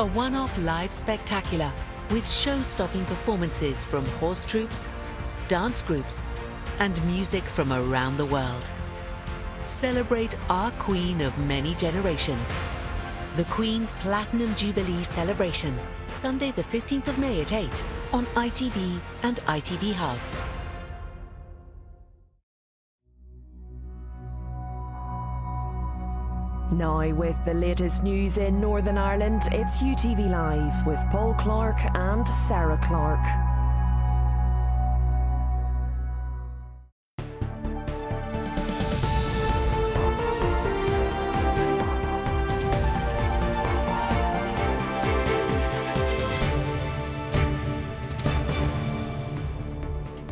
A one-off live spectacular with show-stopping performances from horse troops, dance groups and music from around the world. Celebrate our Queen of many generations. The Queen's Platinum Jubilee Celebration, Sunday the 15th of May at 8 on ITV and ITV Hub. Now with the latest news in Northern Ireland, it's UTV Live with Paul Clarke and Sarah Clarke.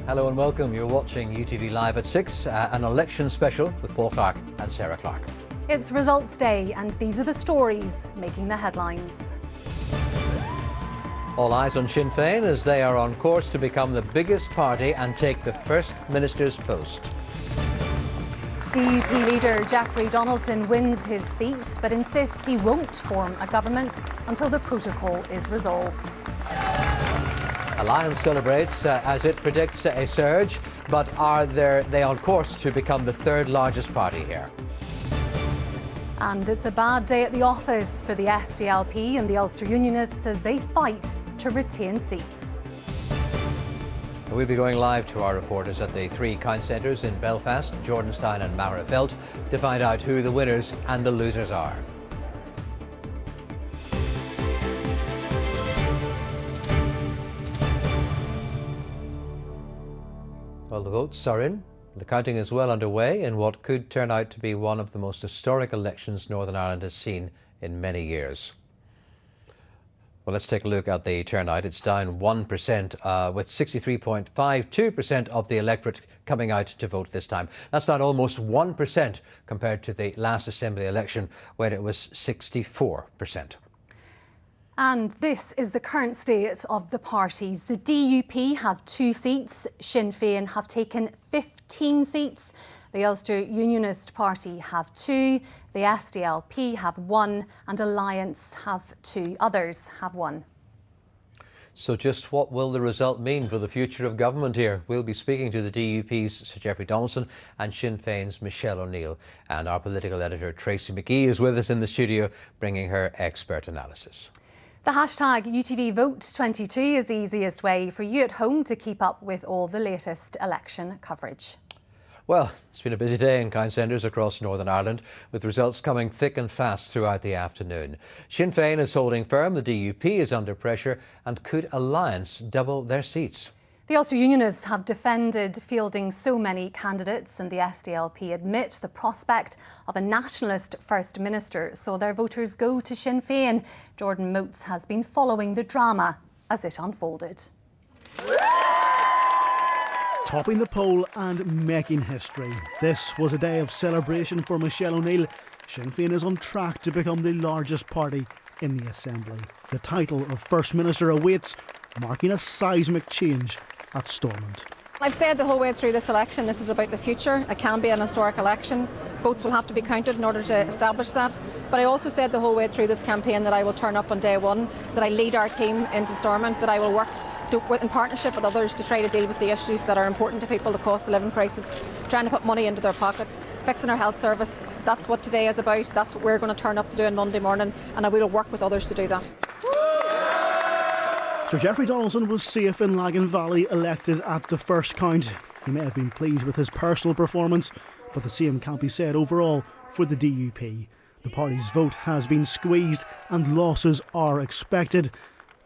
Hello and welcome. You're watching UTV Live at 6, an election special with Paul Clarke and Sarah Clarke. It's results day and these are the stories making the headlines. All eyes on Sinn Fein as they are on course to become the biggest party and take the First Minister's post. DUP leader Jeffrey Donaldson wins his seat but insists he won't form a government until the protocol is resolved. Alliance celebrates as it predicts a surge, but are they on course to become the third largest party here? And it's a bad day at the office for the SDLP and the Ulster Unionists as they fight to retain seats. We'll be going live to our reporters at the three count centres in Belfast, Jordanstown and Magherafelt to find out who the winners and the losers are. Well, the votes are in. The counting is well underway in what could turn out to be one of the most historic elections Northern Ireland has seen in many years. Well, let's take a look at the turnout. It's down 1%, with 63.52% of the electorate coming out to vote this time. That's down almost 1% compared to the last Assembly election, when it was 64%. And this is the current state of the parties. The DUP have 2 seats, Sinn Féin have taken 15 seats, the Ulster Unionist Party have 2, the SDLP have 1 and Alliance have 2. Others have 1. So just what will the result mean for the future of government here? We'll be speaking to the DUP's Sir Jeffrey Donaldson and Sinn Féin's Michelle O'Neill. And our political editor Tracy McGee is with us in the studio, bringing her expert analysis. The hashtag UTV Vote 22 is the easiest way for you at home to keep up with all the latest election coverage. Well, it's been a busy day in count centres across Northern Ireland, with results coming thick and fast throughout the afternoon. Sinn Féin is holding firm, the DUP is under pressure, and could Alliance double their seats? The Ulster Unionists have defended fielding so many candidates, and the SDLP admit the prospect of a nationalist First Minister saw their voters go to Sinn Féin. Jordan Moats has been following the drama as it unfolded. Topping the poll and making history. This was a day of celebration for Michelle O'Neill. Sinn Féin is on track to become the largest party in the Assembly. The title of First Minister awaits, marking a seismic change at Stormont. I've said the whole way through this election, this is about the future. It can be an historic election. Votes will have to be counted in order to establish that. But I also said the whole way through this campaign that I will turn up on day one, that I lead our team into Stormont, that I will work in partnership with others to try to deal with the issues that are important to people, the cost of living crisis, trying to put money into their pockets, fixing our health service. That's what today is about. That's what we're going to turn up to do on Monday morning, and I will work with others to do that. Sir Jeffrey Donaldson was safe in Lagan Valley, elected at the first count. He may have been pleased with his personal performance, but the same can't be said overall for the DUP. The party's vote has been squeezed and losses are expected.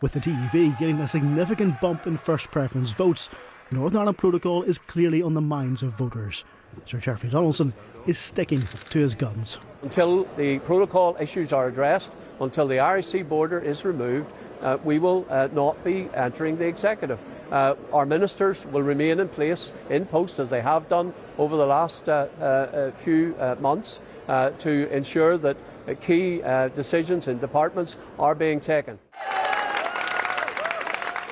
With the DUP getting a significant bump in first preference votes, Northern Ireland protocol is clearly on the minds of voters. Sir Jeffrey Donaldson is sticking to his guns. Until the protocol issues are addressed, until the Irish Sea border is removed, we will not be entering the executive. Our ministers will remain in place, in post, as they have done over the last few months, to ensure that key decisions in departments are being taken.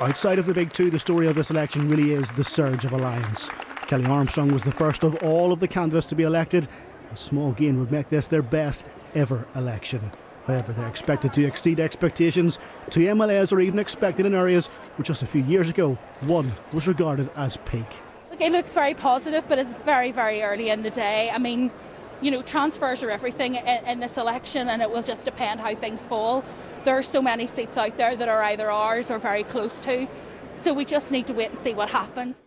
Outside of the big two, the story of this election really is the surge of Alliance. Kelly Armstrong was the first of all of the candidates to be elected. A small gain would make this their best ever election. However, they're expected to exceed expectations. 2 MLAs are even expected in areas where just a few years ago, one was regarded as peak. Look, it looks very positive, but it's very, very early in the day. I mean, you know, transfers are everything in this election, and it will just depend how things fall. There are so many seats out there that are either ours or very close to, so we just need to wait and see what happens.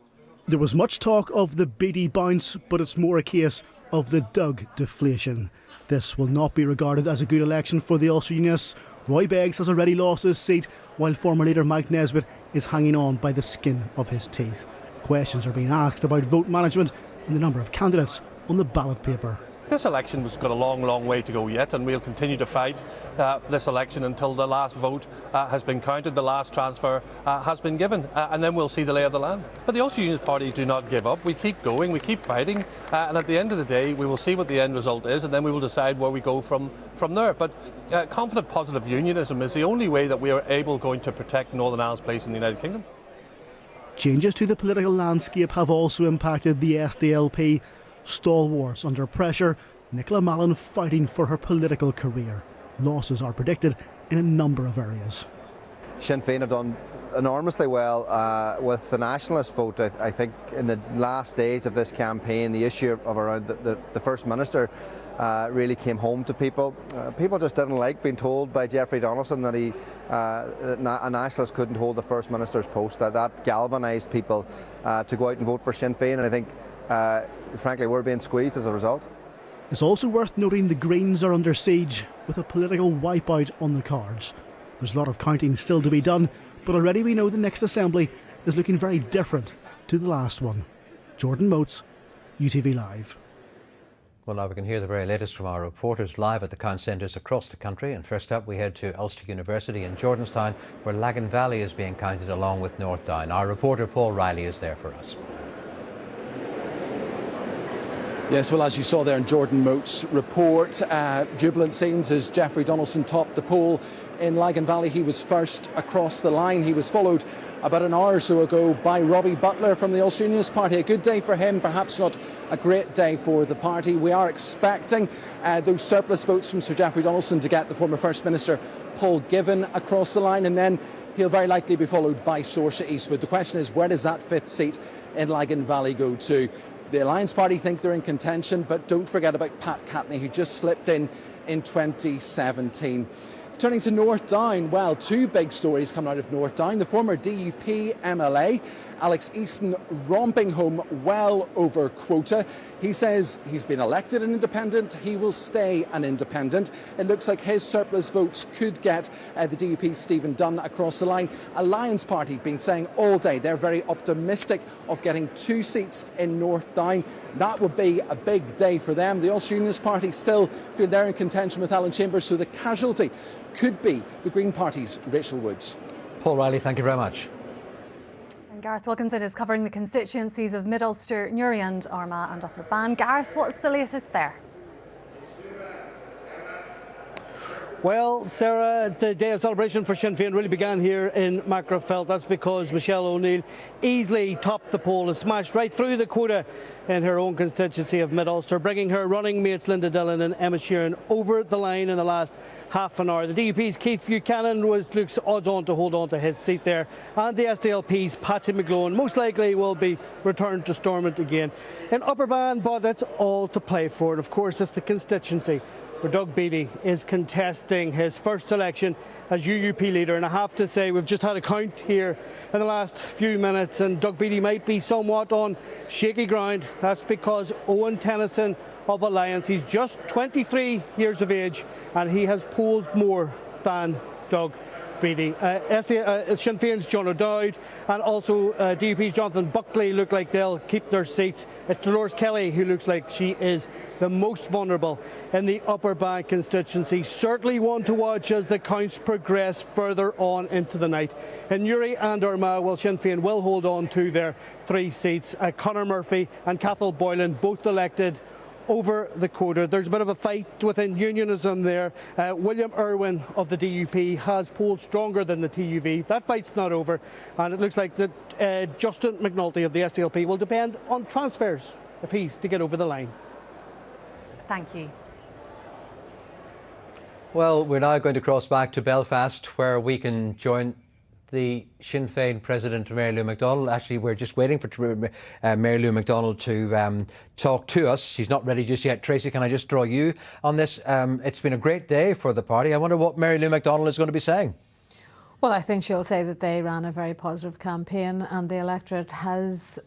There was much talk of the Beattie bounce, but it's more a case of the Doug deflation. This will not be regarded as a good election for the Ulster Unionists. Roy Beggs has already lost his seat, while former leader Mike Nesbitt is hanging on by the skin of his teeth. Questions are being asked about vote management and the number of candidates on the ballot paper. This election has got a long, long way to go yet, and we'll continue to fight this election until the last vote has been counted, the last transfer has been given, and then we'll see the lay of the land. But the Ulster Unionist Party do not give up. We keep going, we keep fighting, and at the end of the day, we will see what the end result is, and then we will decide where we go from there. But confident, positive unionism is the only way that we are going to protect Northern Ireland's place in the United Kingdom. Changes to the political landscape have also impacted the SDLP. Stalwarts under pressure, Nicola Mallon fighting for her political career. Losses are predicted in a number of areas. Sinn Féin have done enormously well with the nationalist vote. I think in the last days of this campaign, the issue of around the First Minister really came home to people. People just didn't like being told by Jeffrey Donaldson that a nationalist couldn't hold the First Minister's post. That galvanised people to go out and vote for Sinn Féin, and I think frankly we're being squeezed as a result. It's also worth noting the Greens are under siege with a political wipeout on the cards. There's a lot of counting still to be done, but already we know the next assembly is looking very different to the last one. Jordan Motes, UTV Live. Well, now we can hear the very latest from our reporters live at the count centres across the country. And first up, we head to Ulster University in Jordanstown, where Lagan Valley is being counted along with North Down. Our reporter Paul Riley is there for us. Yes, well, as you saw there in Jordan Mote's report, jubilant scenes as Jeffrey Donaldson topped the poll in Lagan Valley. He was first across the line. He was followed about an hour or so ago by Robbie Butler from the Ulster Unionist Party. A good day for him, perhaps not a great day for the party. We are expecting those surplus votes from Sir Jeffrey Donaldson to get the former First Minister Paul Given across the line, and then he'll very likely be followed by Saoirse Eastwood. The question is, where does that fifth seat in Lagan Valley go to? The Alliance Party think they're in contention, but don't forget about Pat Catney, who just slipped in 2017. Turning to North Down, well, two big stories coming out of North Down. The former DUP MLA, Alex Easton, romping home well over quota. He says he's been elected an independent, he will stay an independent. It looks like his surplus votes could get the DUP Stephen Dunn across the line. Alliance Party been saying all day they're very optimistic of getting 2 seats in North Down. That would be a big day for them. The Ulster Unionist Party still feel they're in contention with Alan Chambers, so the casualty could be the Green Party's Rachel Woods. Paul Riley, thank you very much. And Gareth Wilkinson is covering the constituencies of Mid Ulster, Newry and Armagh and Upper Bann. Gareth, what's the latest there? Well, Sarah, the day of celebration for Sinn Féin really began here in Macrofelt. That's because Michelle O'Neill easily topped the poll and smashed right through the quota in her own constituency of Mid-Ulster, bringing her running mates Linda Dillon and Emma Sheeran over the line in the last half an hour. The DUP's Keith Buchanan looks odds on to hold on to his seat there, and the SDLP's Patsy McGlowan most likely will be returned to Stormont again. In Upper Bann, but it's all to play for, and of course it's the constituency where Doug Beattie is contesting his first election as UUP leader. And I have to say, we've just had a count here in the last few minutes, and Doug Beattie might be somewhat on shaky ground. That's because Owen Tennyson of Alliance, he's just 23 years of age, and he has polled more than Doug Beattie. Sinn Féin's John O'Dowd and also DUP's Jonathan Buckley look like they'll keep their seats. It's Dolores Kelly who looks like she is the most vulnerable in the Upper Bann constituency. Certainly one to watch as the counts progress further on into the night. In Newry and Armagh, well, Sinn Féin will hold on to their 3 seats. Conor Murphy and Cathal Boylan both elected over the quota. There's a bit of a fight within unionism there. William Irwin of the DUP has polled stronger than the TUV. That fight's not over, and it looks like that Justin McNulty of the SDLP will depend on transfers if he's to get over the line. Thank you. Well, we're now going to cross back to Belfast, where we can join the Sinn Féin President, Mary Lou McDonald. Actually, we're just waiting for Mary Lou McDonald to talk to us. She's not ready just yet. Tracy, can I just draw you on this? It's been a great day for the party. I wonder what Mary Lou McDonald is going to be saying. Well, I think she'll say that they ran a very positive campaign and the electorate has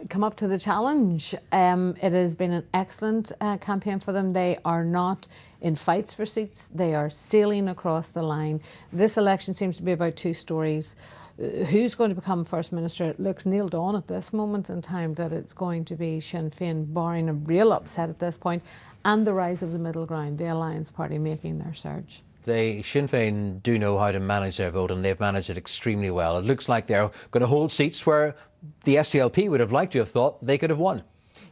come up to the challenge. It has been an excellent campaign for them. They are not in fights for seats. They are sailing across the line. This election seems to be about two stories. Who's going to become First Minister? It looks nailed on at this moment in time that it's going to be Sinn Féin, barring a real upset at this point, and the rise of the middle ground, the Alliance Party making their surge. The Sinn Féin do know how to manage their vote, and they've managed it extremely well. It looks like they're going to hold seats where the SDLP would have liked to have thought they could have won.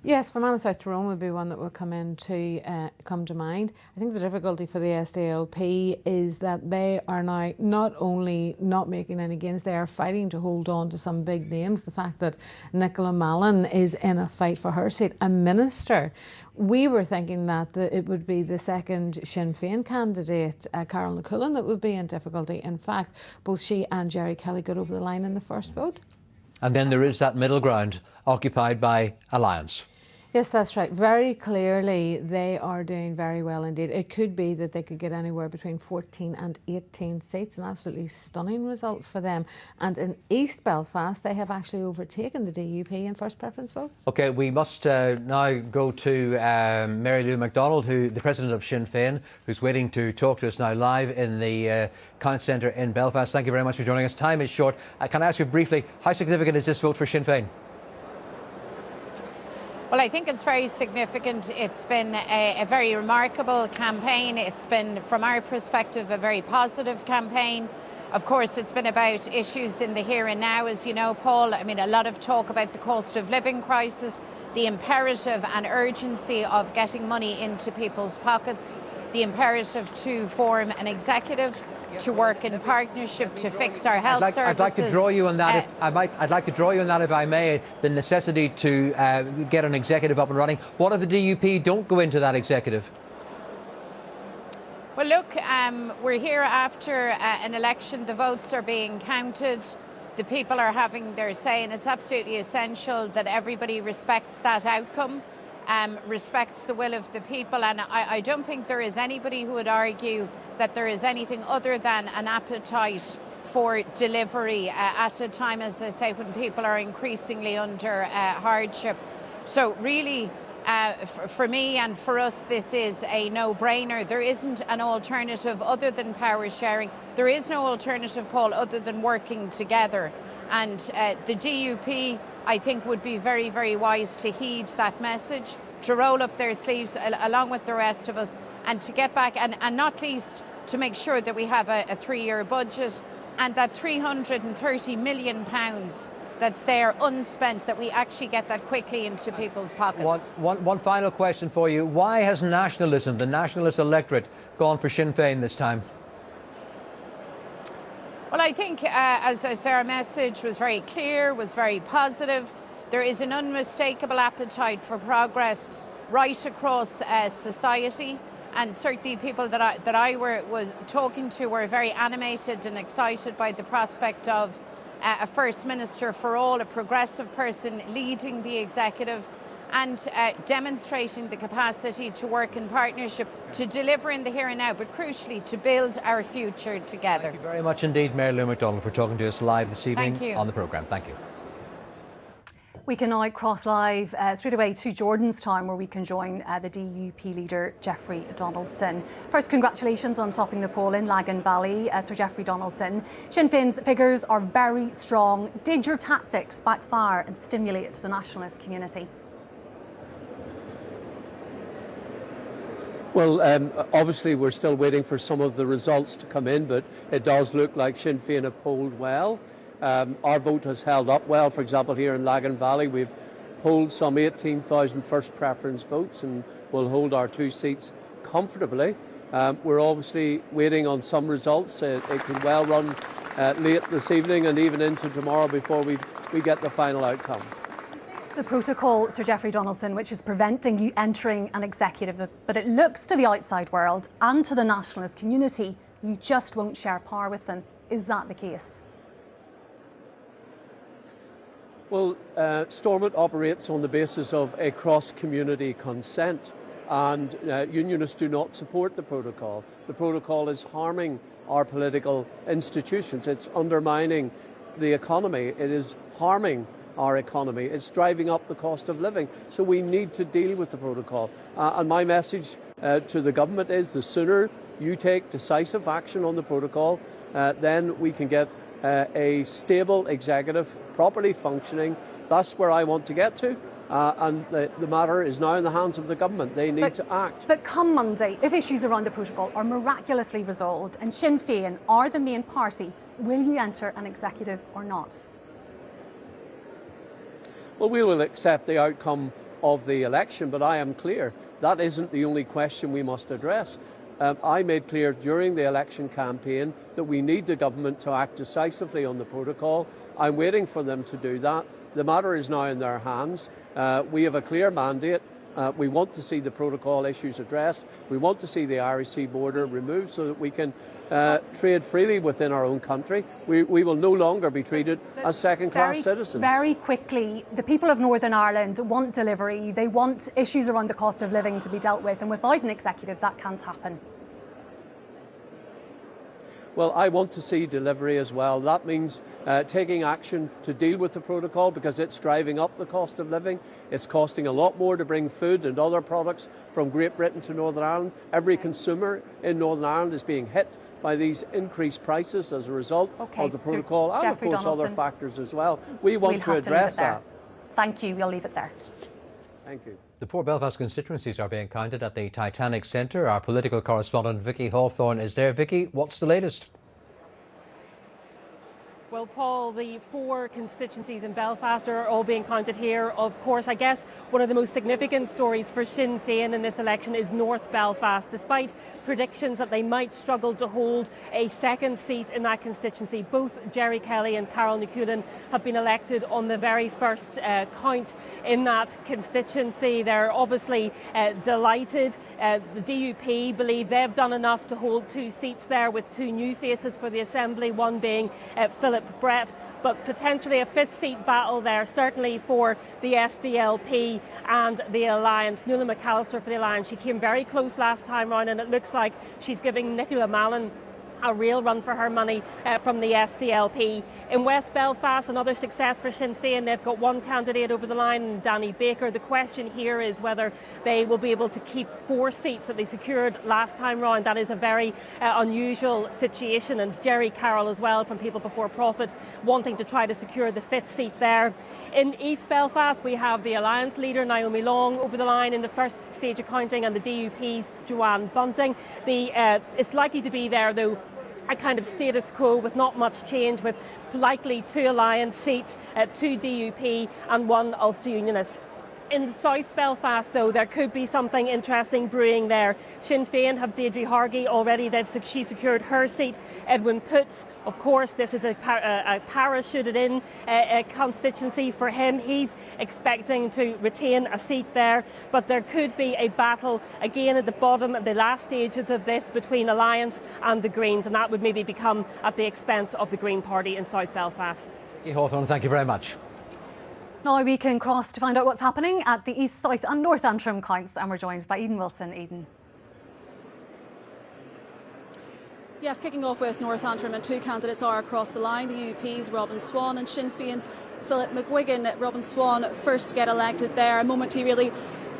Yes, Fermanagh Tyrone would be one that would come to mind. I think the difficulty for the SDLP is that they are now not only not making any gains, they are fighting to hold on to some big names. The fact that Nicola Mallon is in a fight for her seat, a minister. We were thinking that it would be the second Sinn Féin candidate, Carol McCullen, that would be in difficulty. In fact, both she and Jerry Kelly got over the line in the first vote. And then there is that middle ground occupied by Alliance. Yes, that's right. Very clearly, they are doing very well indeed. It could be that they could get anywhere between 14 and 18 seats, an absolutely stunning result for them. And in East Belfast, they have actually overtaken the DUP in first preference votes. OK, we must now go to Mary Lou McDonald, the President of Sinn Féin, who's waiting to talk to us now live in the Count Centre in Belfast. Thank you very much for joining us. Time is short. Can I ask you briefly, how significant is this vote for Sinn Féin? Well, I think it's very significant. It's been a very remarkable campaign. It's been, from our perspective, a very positive campaign. Of course, it's been about issues in the here and now, as you know, Paul. I mean, a lot of talk about the cost of living crisis, the imperative and urgency of getting money into people's pockets, the imperative to form an executive, to work in partnership to fix our health services. I'd like to draw you on that. I'd like to draw you on that, if I may. The necessity to get an executive up and running. What if the DUP don't go into that executive? Well, look, we're here after an election. The votes are being counted. The people are having their say, and it's absolutely essential that everybody respects that outcome, respects the will of the people. And I don't think there is anybody who would argue that there is anything other than an appetite for delivery at a time, as I say, when people are increasingly under hardship. So really, for me and for us, this is a no-brainer. There isn't an alternative other than power sharing. There is no alternative, Paul, other than working together. And the DUP, I think, would be very, very wise to heed that message, to roll up their sleeves along with the rest of us, and to get back, and not least to make sure that we have a 3-year budget, and that £330 million that's there unspent, that we actually get that quickly into people's pockets. One final question for you. Why has nationalism, the nationalist electorate, gone for Sinn Féin this time? Well, I think, as I say, our message was very clear, was very positive. There is an unmistakable appetite for progress right across society. And certainly people that I was talking to were very animated and excited by the prospect of a First Minister for all, a progressive person leading the executive and demonstrating the capacity to work in partnership, to deliver in the here and now, but crucially to build our future together. Thank you very much indeed, Mary Lou McDonald, for talking to us live this evening on the programme. Thank you. We can now cross live straight away to Jordanstown, where we can join the DUP leader, Jeffrey Donaldson. First, congratulations on topping the poll in Lagan Valley, Sir Jeffrey Donaldson. Sinn Féin's figures are very strong. Did your tactics backfire and stimulate the nationalist community? Well, obviously we're still waiting for some of the results to come in, but it does look like Sinn Féin have polled well. Our vote has held up well. For example, here in Lagan Valley, we've polled some 18,000 first preference votes and will hold our 2 seats comfortably. We're obviously waiting on some results. It could well run late this evening and even into tomorrow before we get the final outcome. the protocol, Sir Geoffrey Donaldson, which is preventing you entering an executive, but it looks to the outside world and to the nationalist community, you just won't share power with them. Is that the case? Well, Stormont operates on the basis of a cross-community consent, and Unionists do not support the protocol. The protocol is harming our political institutions. It's undermining the economy. It is harming our economy. It's driving up the cost of living. So we need to deal with the protocol. And my message to the government is the sooner you take decisive action on the protocol, then we can get a stable executive, properly functioning. That's where I want to get to. And the matter is now in the hands of the government. They need to act. But come Monday, if issues around the protocol are miraculously resolved and Sinn Féin are the main party, will you enter an executive or not? Well, we will accept the outcome of the election, but I am clear that isn't the only question we must address. I made clear during the election campaign that we need the government to act decisively on the protocol. I'm waiting for them to do that. The matter is now in their hands. We have a clear mandate. We want to see the protocol issues addressed. We want to see the REC border removed so that we can trade freely within our own country. We will no longer be treated as second-class citizens. Very quickly, the people of Northern Ireland want delivery. They want issues around the cost of living to be dealt with, and without an executive, that can't happen. Well, I want to see delivery as well. That means taking action to deal with the protocol because it's driving up the cost of living. It's costing a lot more to bring food and other products from Great Britain to Northern Ireland. Every consumer in Northern Ireland is being hit by these increased prices as a result of the protocol and, of course, other factors as well. We want to address that. Thank you. We'll leave it there. Thank you. The 4 Belfast constituencies are being counted at the Titanic Centre. Our political correspondent Vicky Hawthorne is there. Vicky, what's the latest? Well, Paul, the 4 constituencies in Belfast are all being counted here. Of course, I guess one of the most significant stories for Sinn Féin in this election is North Belfast. Despite predictions that they might struggle to hold a second seat in that constituency, both Jerry Kelly and Carol Niculin have been elected on the very first count in that constituency. They're obviously delighted. The DUP believe they've done enough to hold 2 seats there with 2 new faces for the Assembly, one being Philip Brett, but potentially a 5th seat battle there, certainly for the SDLP and the Alliance. Nuala McAllister for the Alliance, she came very close last time round, and it looks like she's giving Nicola Mallon a real run for her money from the SDLP. In West Belfast, another success for Sinn Féin. They've got 1 candidate over the line, Danny Baker. The question here is whether they will be able to keep 4 seats that they secured last time round. That is a very unusual situation. And Jerry Carroll as well from People Before Profit wanting to try to secure the 5th seat there. In East Belfast, we have the Alliance leader Naomi Long over the line in the first stage of counting, and the DUP's Joanne Bunting. It's likely to be there, though, a kind of status quo with not much change, with likely 2 Alliance seats, 2 DUP and 1 Ulster Unionist. In South Belfast, though, there could be something interesting brewing there. Sinn Féin have Deirdre Hargey already. She secured her seat. Edwin Putz, of course, this is a parachuted in constituency for him. He's expecting to retain a seat there, but there could be a battle again at the bottom, at the last stages of this, between Alliance and the Greens, and that would maybe become at the expense of the Green Party in South Belfast. Hawthorne, thank you very much. Now we can cross to find out what's happening at the East, South and North Antrim counts, and we're joined by Eden Wilson. Eden. Yes, kicking off with North Antrim, and 2 candidates are across the line. The UP's Robin Swan and Sinn Féin's Philip McGuigan. Robin Swan first to get elected there, a moment he really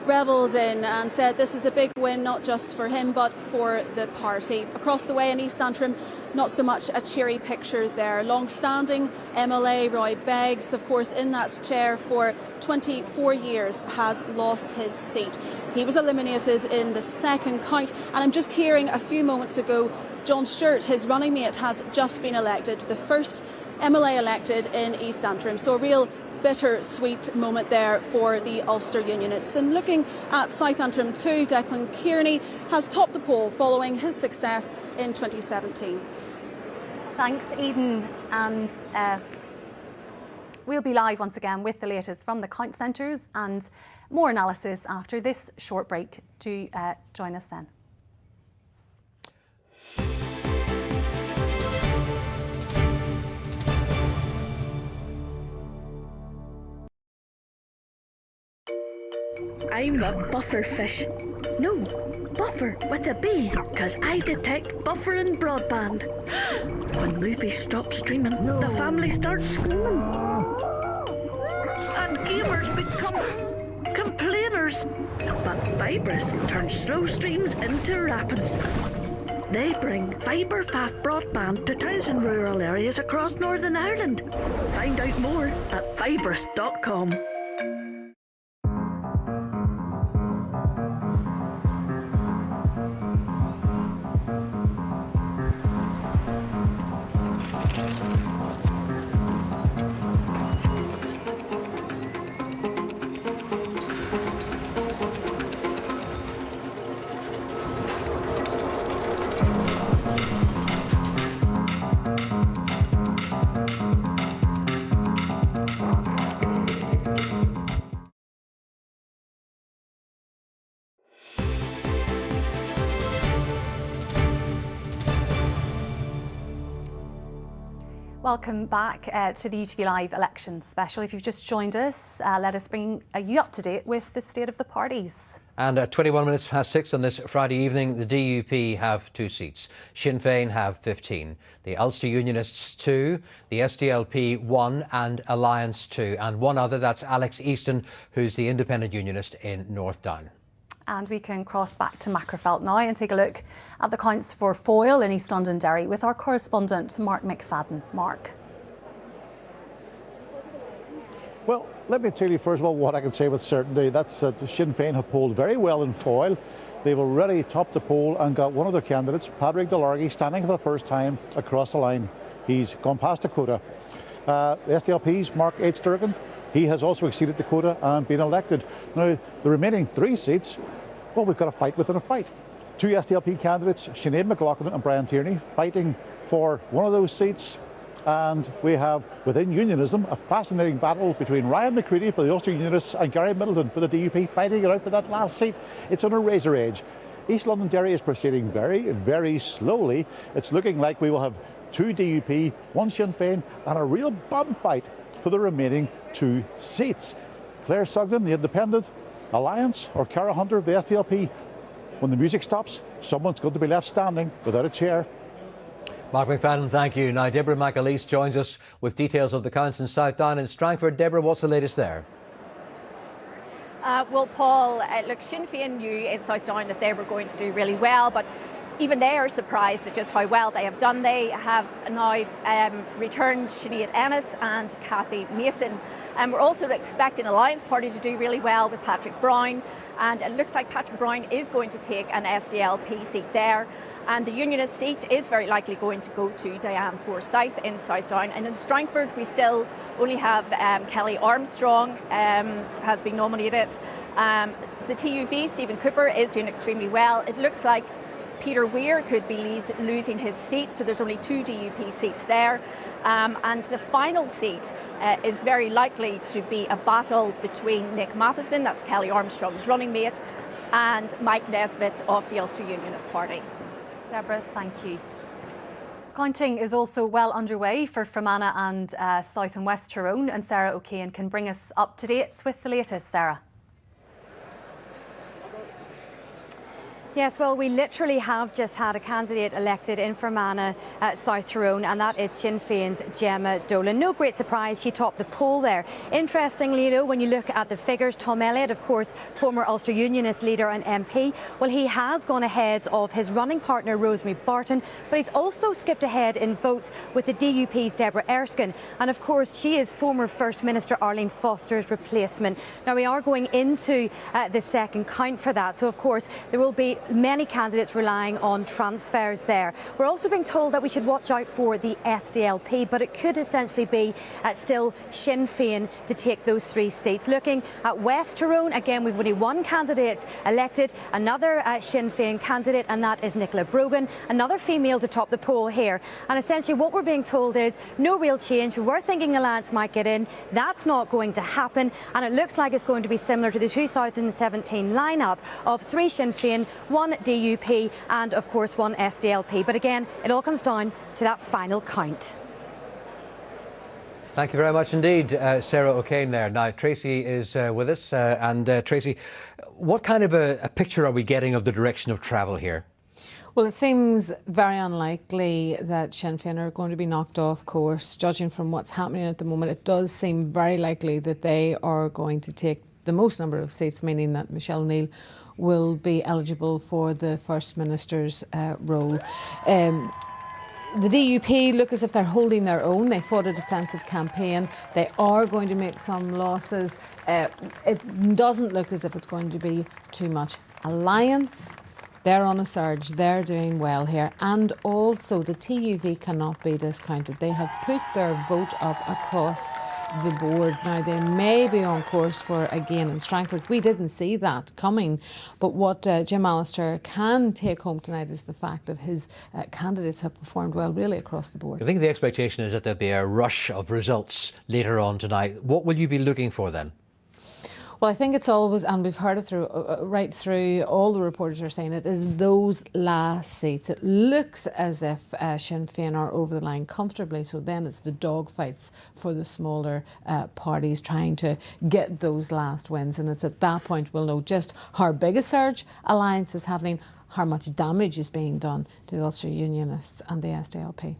revelled in and said this is a big win not just for him but for the party. Across the way in East Antrim, not so much a cheery picture there. Long-standing MLA Roy Beggs, of course, in that chair for 24 years, has lost his seat. He was eliminated in the second count, and I'm just hearing a few moments ago John Stewart, his running mate, has just been elected, the first MLA elected in East Antrim. So a real bittersweet moment there for the Ulster Unionists. And looking at South Antrim too, Declan Kearney has topped the poll following his success in 2017. Thanks, Eden. And We'll be live once again with the latest from the count centres and more analysis after this short break. Do join us then. I'm a buffer fish. No, buffer with a B, because I detect buffering broadband. When movies stop streaming, the family starts screaming. And gamers become complainers. But Fibrous turns slow streams into rapids. They bring fibre fast broadband to towns and rural areas across Northern Ireland. Find out more at fibrous.com. Welcome back to the UTV Live election special. If you've just joined us, let us bring you up to date with the state of the parties. And at 21 minutes past 6 on this Friday evening, the DUP have 2 seats. Sinn Féin have 15. The Ulster Unionists 2, the SDLP 1 and Alliance 2. And one other, that's Alex Easton, who's the independent unionist in North Down. And we can cross back to Macrofelt now and take a look at the counts for Foyle in East Londonderry with our correspondent Mark McFadden. Mark. Well, let me tell you first of all what I can say with certainty. That's that Sinn Féin have polled very well in Foyle. They've already topped the poll and got one of their candidates, Patrick Delargy, standing for the first time across the line. He's gone past the quota. The SDLP's Mark H. Durgan, he has also exceeded the quota and been elected. Now, the remaining 3 seats, well, we've got a fight within a fight. 2 SDLP candidates, Sinead McLaughlin and Brian Tierney, fighting for one of those seats. And we have, within unionism, a fascinating battle between Ryan McCready for the Ulster Unionists and Gary Middleton for the DUP, fighting it out for that last seat. It's on a razor edge. East Londonderry is proceeding very, very slowly. It's looking like we will have 2 DUP, 1 Sinn Féin, and a real bum fight for the remaining 2 seats. Claire Sugden, the Independent, Alliance, or Cara Hunter of the SDLP. When the music stops, someone's going to be left standing without a chair. Mark McFadden, thank you. Now, Deborah McAleese joins us with details of the counts in South Down and Strangford. Deborah, what's the latest there? Well, Paul, look, Sinn Féin knew in South Down that they were going to do really well, but even they are surprised at just how well they have done. They have now returned Sinead Ennis and Cathy Mason. We're also expecting Alliance Party to do really well with Patrick Brown, and it looks like Patrick Brown is going to take an SDLP seat there. And the Unionist seat is very likely going to go to Diane Forsyth in South Down. And in Strangford, we still only have Kelly Armstrong has been nominated. The TUV, Stephen Cooper, is doing extremely well. It looks like Peter Weir could be losing his seat, so there's only 2 DUP seats there. And the final seat is very likely to be a battle between Nick Matheson, that's Kelly Armstrong's running mate, and Mike Nesbitt of the Ulster Unionist Party. Deborah, thank you. Counting is also well underway for Fermanagh and South and West Tyrone, and Sarah O'Kane can bring us up to date with the latest. Sarah. Yes, well, we literally have just had a candidate elected in Fermanagh, South Tyrone, and that is Sinn Féin's Gemma Dolan. No great surprise, she topped the poll there. Interestingly, you know, when you look at the figures, Tom Elliott, of course, former Ulster Unionist leader and MP, well, he has gone ahead of his running partner, Rosemary Barton, but he's also skipped ahead in votes with the DUP's Deborah Erskine. And, of course, she is former First Minister Arlene Foster's replacement. Now, we are going into the second count for that, so, of course, there will be many candidates relying on transfers there. We're also being told that we should watch out for the SDLP, but it could essentially be still Sinn Féin to take those 3 seats. Looking at West Tyrone, again, we've only one candidate elected, another Sinn Féin candidate, and that is Nicola Brogan, another female to top the poll here. And essentially what we're being told is no real change. We were thinking Alliance might get in. That's not going to happen, and it looks like it's going to be similar to the 2017 lineup of 3 Sinn Féin, 1 DUP and of course 1 SDLP. But again, it all comes down to that final count. Thank you very much indeed, Sarah O'Kane there. Now, Tracy is with us. Tracy, what kind of a picture are we getting of the direction of travel here? Well, it seems very unlikely that Sinn Féin are going to be knocked off course. Judging from what's happening at the moment, it does seem very likely that they are going to take the most number of seats, meaning that Michelle O'Neill will be eligible for the First Minister's role. The DUP look as if they're holding their own. They fought a defensive campaign. They are going to make some losses. It doesn't look as if it's going to be too much. Alliance, they're on a surge. They're doing well here. And also the TUV cannot be discounted. They have put their vote up across the board. Now, they may be on course for a gain in Strangford. We didn't see that coming. But what Jim Allister can take home tonight is the fact that his candidates have performed well really across the board. I think the expectation is that there'll be a rush of results later on tonight. What will you be looking for then? Well, I think it's always, and we've heard it through right through, all the reporters are saying it, is those last seats. It looks as if Sinn Féin are over the line comfortably, so then it's the dogfights for the smaller parties trying to get those last wins. And it's at that point we'll know just how big a surge Alliance is happening, how much damage is being done to the Ulster Unionists and the SDLP.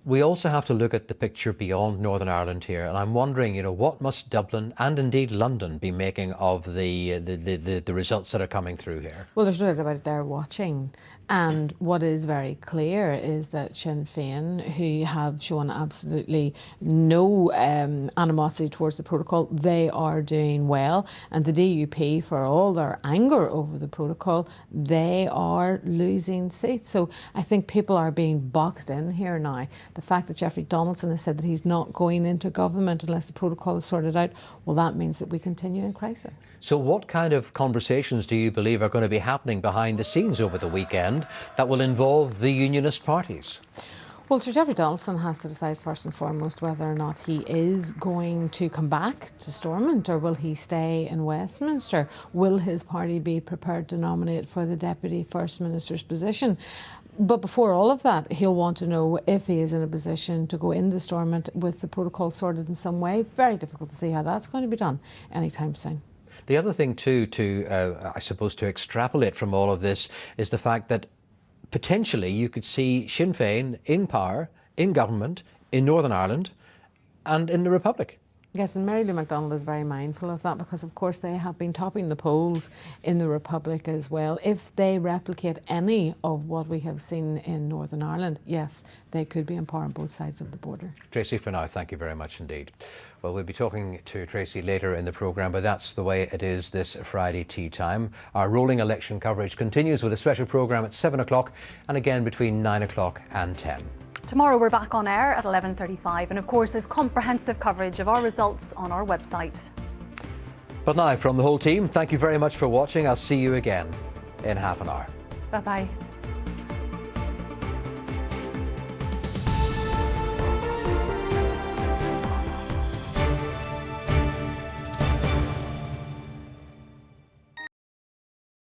We also have to look at the picture beyond Northern Ireland here, and I'm wondering, what must Dublin and indeed London be making of the results that are coming through here? Well, there's no doubt about it, they're watching. And what is very clear is that Sinn Féin, who have shown absolutely no animosity towards the protocol, they are doing well. And the DUP, for all their anger over the protocol, they are losing seats. So I think people are being boxed in here now. The fact that Jeffrey Donaldson has said that he's not going into government unless the protocol is sorted out, well, that means that we continue in crisis. So what kind of conversations do you believe are going to be happening behind the scenes over the weekend that will involve the Unionist parties? Well, Sir Jeffrey Donaldson has to decide first and foremost whether or not he is going to come back to Stormont, or will he stay in Westminster? Will his party be prepared to nominate for the Deputy First Minister's position? But before all of that, he'll want to know if he is in a position to go into Stormont with the protocol sorted in some way. Very difficult to see how that's going to be done anytime soon. The other thing too, I suppose, to extrapolate from all of this is the fact that potentially you could see Sinn Féin in power, in government, in Northern Ireland and in the Republic. Yes, and Mary Lou McDonald is very mindful of that because, of course, they have been topping the polls in the Republic as well. If they replicate any of what we have seen in Northern Ireland, yes, they could be in power on both sides of the border. Tracy, for now, thank you very much indeed. Well, we'll be talking to Tracy later in the programme, but that's the way it is this Friday tea time. Our rolling election coverage continues with a special programme at 7 o'clock and again between 9 o'clock and 10. Tomorrow we're back on air at 11:35, and of course there's comprehensive coverage of our results on our website. But now, from the whole team, thank you very much for watching. I'll see you again in half an hour. Bye-bye.